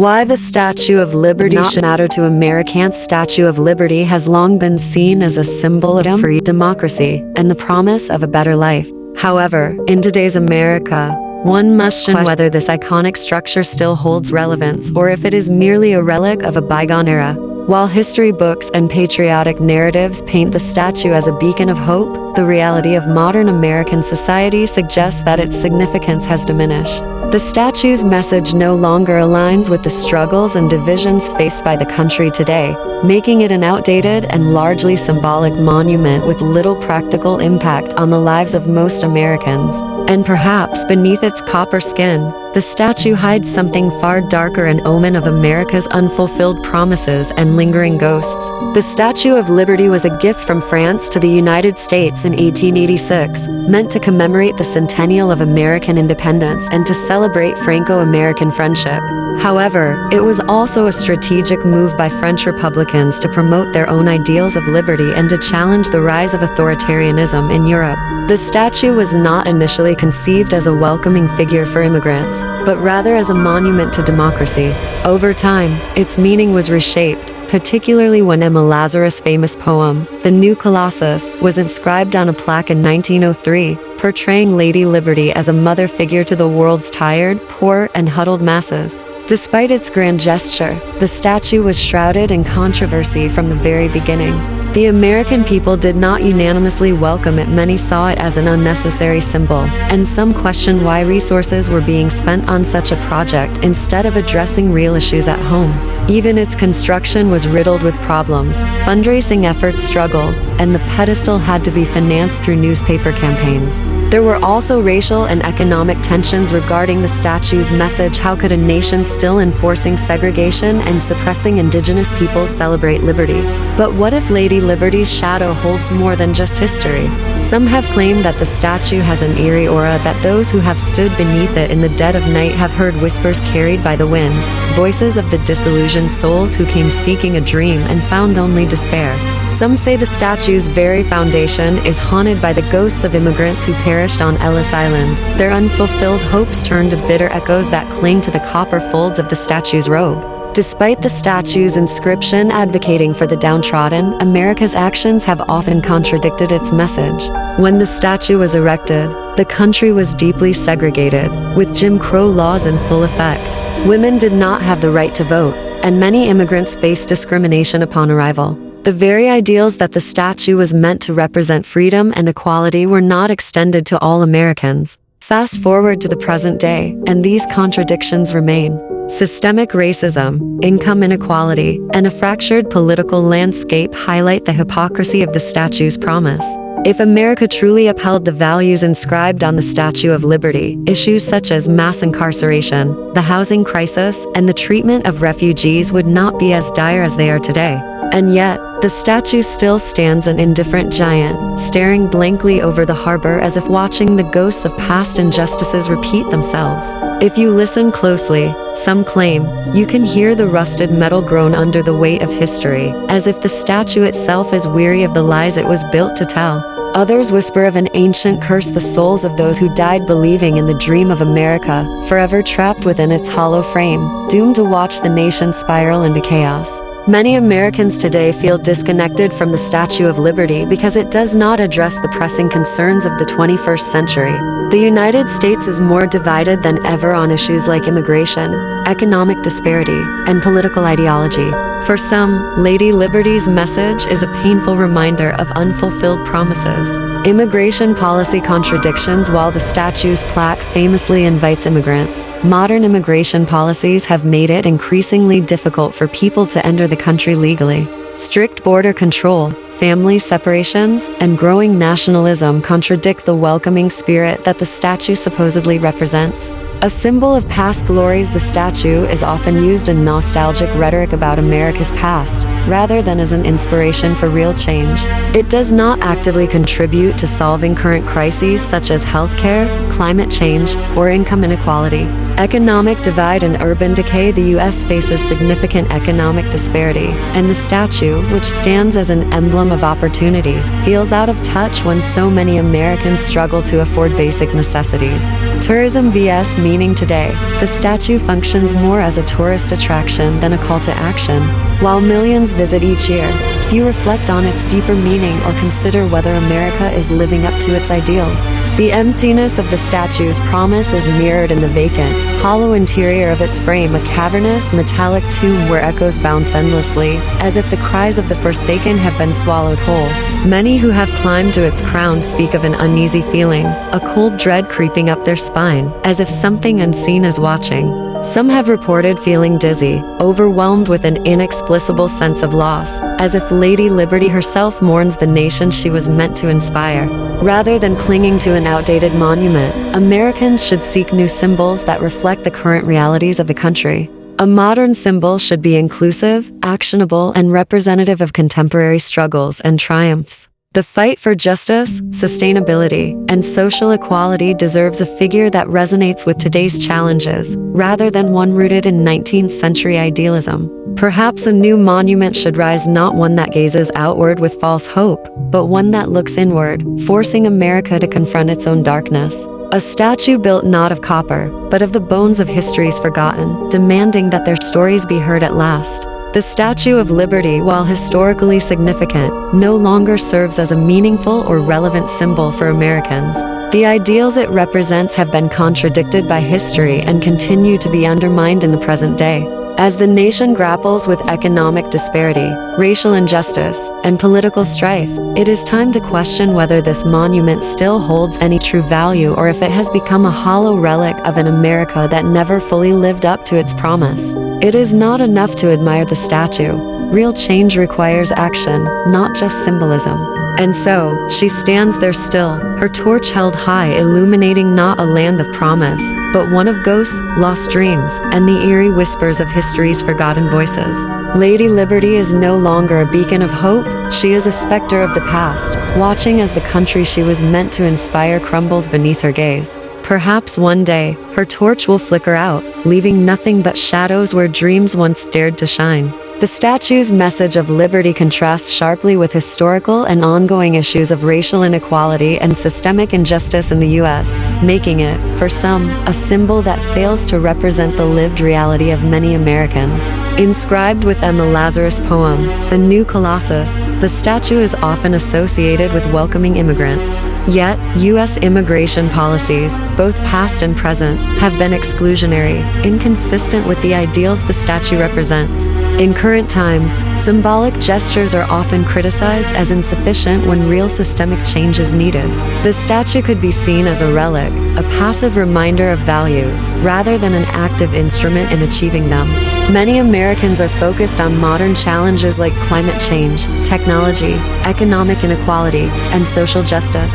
Why the Statue of Liberty should matter to Americans. Statue of Liberty has long been seen as a symbol of free democracy and the promise of a better life. However, in today's America, one must question whether this iconic structure still holds relevance or if it is merely a relic of a bygone era. While history books and patriotic narratives paint the statue as a beacon of hope, the reality of modern American society suggests that its significance has diminished. The statue's message no longer aligns with the struggles and divisions faced by the country today, making it an outdated and largely symbolic monument with little practical impact on the lives of most Americans. And perhaps beneath its copper skin, the statue hides something far darker, an omen of America's unfulfilled promises and lingering ghosts. The Statue of Liberty was a gift from France to the United States in 1886, meant to commemorate the centennial of American independence and to celebrate Franco-American friendship. However, it was also a strategic move by French Republicans to promote their own ideals of liberty and to challenge the rise of authoritarianism in Europe. The statue was not initially conceived as a welcoming figure for immigrants, but rather as a monument to democracy. Over time, its meaning was reshaped, particularly when Emma Lazarus' famous poem, The New Colossus, was inscribed on a plaque in 1903, portraying Lady Liberty as a mother figure to the world's tired, poor, and huddled masses. Despite its grand gesture, the statue was shrouded in controversy from the very beginning. The American people did not unanimously welcome it. Many saw it as an unnecessary symbol, and some questioned why resources were being spent on such a project instead of addressing real issues at home. Even its construction was riddled with problems. Fundraising efforts struggled, and the pedestal had to be financed through newspaper campaigns. There were also racial and economic tensions regarding the statue's message. How could a nation still enforcing segregation and suppressing indigenous peoples celebrate liberty? But what if Lady Liberty's shadow holds more than just history? Some have claimed that the statue has an eerie aura, that those who have stood beneath it in the dead of night have heard whispers carried by the wind, voices of the disillusioned souls who came seeking a dream and found only despair. Some say the statue's very foundation is haunted by the ghosts of immigrants who perished on Ellis Island. Their unfulfilled hopes turn to bitter echoes that cling to the copper folds of the statue's robe. Despite the statue's inscription advocating for the downtrodden, America's actions have often contradicted its message. When the statue was erected, the country was deeply segregated, with Jim Crow laws in full effect. Women did not have the right to vote, and many immigrants faced discrimination upon arrival. The very ideals that the statue was meant to represent, freedom and equality, were not extended to all Americans. Fast forward to the present day, and these contradictions remain. Systemic racism, income inequality, and a fractured political landscape highlight the hypocrisy of the statue's promise. If America truly upheld the values inscribed on the Statue of Liberty, issues such as mass incarceration, the housing crisis, and the treatment of refugees would not be as dire as they are today. And yet, the statue still stands, an indifferent giant, staring blankly over the harbor as if watching the ghosts of past injustices repeat themselves. If you listen closely, some claim, you can hear the rusted metal groan under the weight of history, as if the statue itself is weary of the lies it was built to tell. Others whisper of an ancient curse, the souls of those who died believing in the dream of America, forever trapped within its hollow frame, doomed to watch the nation spiral into chaos. Many Americans today feel disconnected from the Statue of Liberty because it does not address the pressing concerns of the 21st century. The United States is more divided than ever on issues like immigration, economic disparity, and political ideology. For some, Lady Liberty's message is a painful reminder of unfulfilled promises. Immigration policy contradictions. While the statue's plaque famously invites immigrants, modern immigration policies have made it increasingly difficult for people to enter the country legally. Strict border control, family separations, and growing nationalism contradict the welcoming spirit that the statue supposedly represents. A symbol of past glories, the statue is often used in nostalgic rhetoric about America's past, rather than as an inspiration for real change. It does not actively contribute to solving current crises such as healthcare, climate change, or income inequality. Economic divide and urban decay. The U.S. faces significant economic disparity, and the statue, which stands as an emblem of opportunity, feels out of touch when so many Americans struggle to afford basic necessities. Tourism vs. meaning. Today, the statue functions more as a tourist attraction than a call to action. While millions visit each year, few reflect on its deeper meaning or consider whether America is living up to its ideals. The emptiness of the statue's promise is mirrored in the vacant, hollow interior of its frame, a cavernous, metallic tomb where echoes bounce endlessly, as if the cries of the forsaken have been swallowed whole. Many who have climbed to its crown speak of an uneasy feeling, a cold dread creeping up their spine, as if something unseen is watching. Some have reported feeling dizzy, overwhelmed with an inexplicable sense of loss, as if Lady Liberty herself mourns the nation she was meant to inspire. Rather than clinging to an outdated monument, Americans should seek new symbols that reflect the current realities of the country. A modern symbol should be inclusive, actionable, and representative of contemporary struggles and triumphs. The fight for justice, sustainability, and social equality deserves a figure that resonates with today's challenges, rather than one rooted in 19th century idealism. Perhaps a new monument should rise, not one that gazes outward with false hope, but one that looks inward, forcing America to confront its own darkness. A statue built not of copper, but of the bones of histories forgotten, demanding that their stories be heard at last. The Statue of Liberty, while historically significant, no longer serves as a meaningful or relevant symbol for Americans. The ideals it represents have been contradicted by history and continue to be undermined in the present day. As the nation grapples with economic disparity, racial injustice, and political strife, it is time to question whether this monument still holds any true value or if it has become a hollow relic of an America that never fully lived up to its promise. It is not enough to admire the statue. Real change requires action, not just symbolism. And so, she stands there still, her torch held high, illuminating not a land of promise, but one of ghosts, lost dreams, and the eerie whispers of history's forgotten voices. Lady Liberty is no longer a beacon of hope, she is a specter of the past, watching as the country she was meant to inspire crumbles beneath her gaze. Perhaps one day, her torch will flicker out, leaving nothing but shadows where dreams once dared to shine. The statue's message of liberty contrasts sharply with historical and ongoing issues of racial inequality and systemic injustice in the U.S., making it, for some, a symbol that fails to represent the lived reality of many Americans. Inscribed with Emma Lazarus' poem, The New Colossus, the statue is often associated with welcoming immigrants. Yet, U.S. immigration policies, both past and present, have been exclusionary, inconsistent with the ideals the statue represents. In current times, symbolic gestures are often criticized as insufficient when real systemic change is needed. The statue could be seen as a relic, a passive reminder of values, rather than an active instrument in achieving them. Many Americans are focused on modern challenges like climate change, technology, economic inequality, and social justice.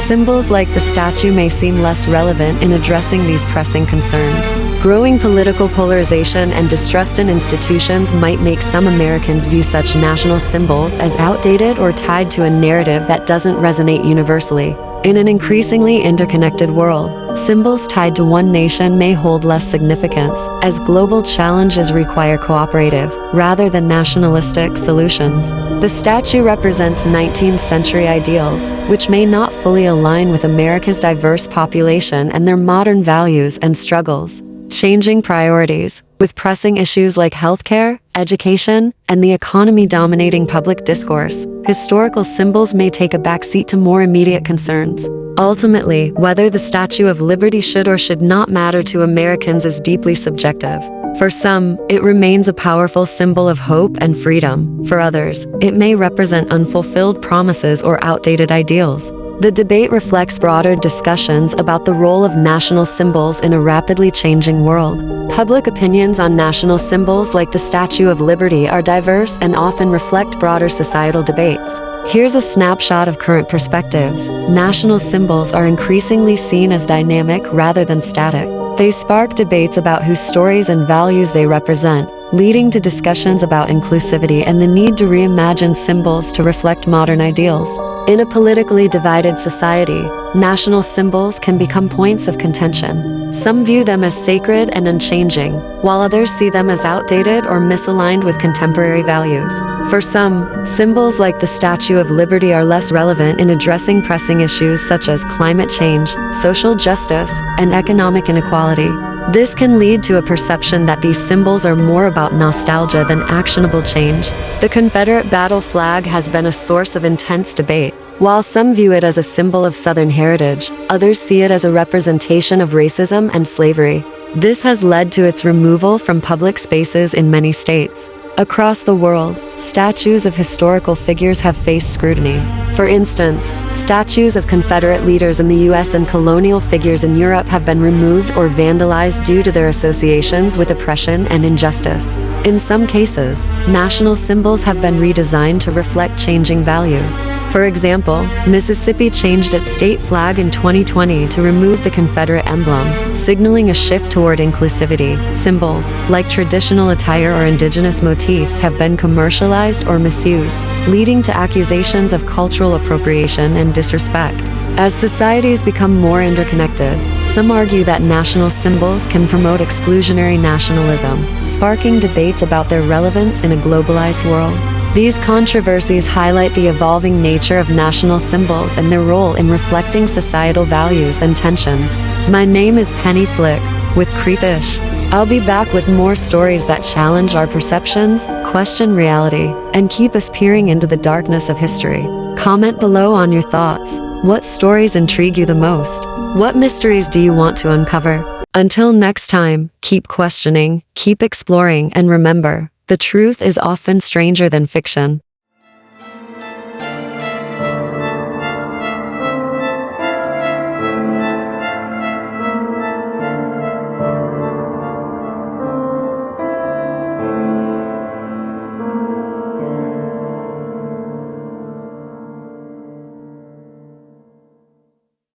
Symbols like the statue may seem less relevant in addressing these pressing concerns. Growing political polarization and distrust in institutions might make some Americans view such national symbols as outdated or tied to a narrative that doesn't resonate universally. In an increasingly interconnected world, symbols tied to one nation may hold less significance, as global challenges require cooperative, rather than nationalistic, solutions. The statue represents 19th century ideals, which may not fully align with America's diverse population and their modern values and struggles. Changing priorities, with pressing issues like healthcare, education, and the economy dominating public discourse, historical symbols may take a backseat to more immediate concerns. Ultimately, whether the Statue of Liberty should or should not matter to Americans is deeply subjective. For some, it remains a powerful symbol of hope and freedom. For others, it may represent unfulfilled promises or outdated ideals. The debate reflects broader discussions about the role of national symbols in a rapidly changing world. Public opinions on national symbols like the Statue of Liberty are diverse and often reflect broader societal debates. Here's a snapshot of current perspectives. National symbols are increasingly seen as dynamic rather than static. They spark debates about whose stories and values they represent, leading to discussions about inclusivity and the need to reimagine symbols to reflect modern ideals. In a politically divided society, national symbols can become points of contention. Some view them as sacred and unchanging, while others see them as outdated or misaligned with contemporary values. For some, symbols like the Statue of Liberty are less relevant in addressing pressing issues such as climate change, social justice, and economic inequality. This can lead to a perception that these symbols are more about nostalgia than actionable change. The Confederate battle flag has been a source of intense debate. While some view it as a symbol of Southern heritage, others see it as a representation of racism and slavery. This has led to its removal from public spaces in many states. Across the world, statues of historical figures have faced scrutiny. For instance, statues of Confederate leaders in the US and colonial figures in Europe have been removed or vandalized due to their associations with oppression and injustice. In some cases, national symbols have been redesigned to reflect changing values. For example, Mississippi changed its state flag in 2020 to remove the Confederate emblem, signaling a shift toward inclusivity. Symbols, like traditional attire or indigenous motifs, have been commercialized or misused, leading to accusations of cultural appropriation and disrespect. As societies become more interconnected, some argue that national symbols can promote exclusionary nationalism, sparking debates about their relevance in a globalized world. These controversies highlight the evolving nature of national symbols and their role in reflecting societal values and tensions. My name is Penny Flick, with Kreep-ish. I'll be back with more stories that challenge our perceptions, question reality, and keep us peering into the darkness of history. Comment below on your thoughts. What stories intrigue you the most? What mysteries do you want to uncover? Until next time, keep questioning, keep exploring, and remember, the truth is often stranger than fiction.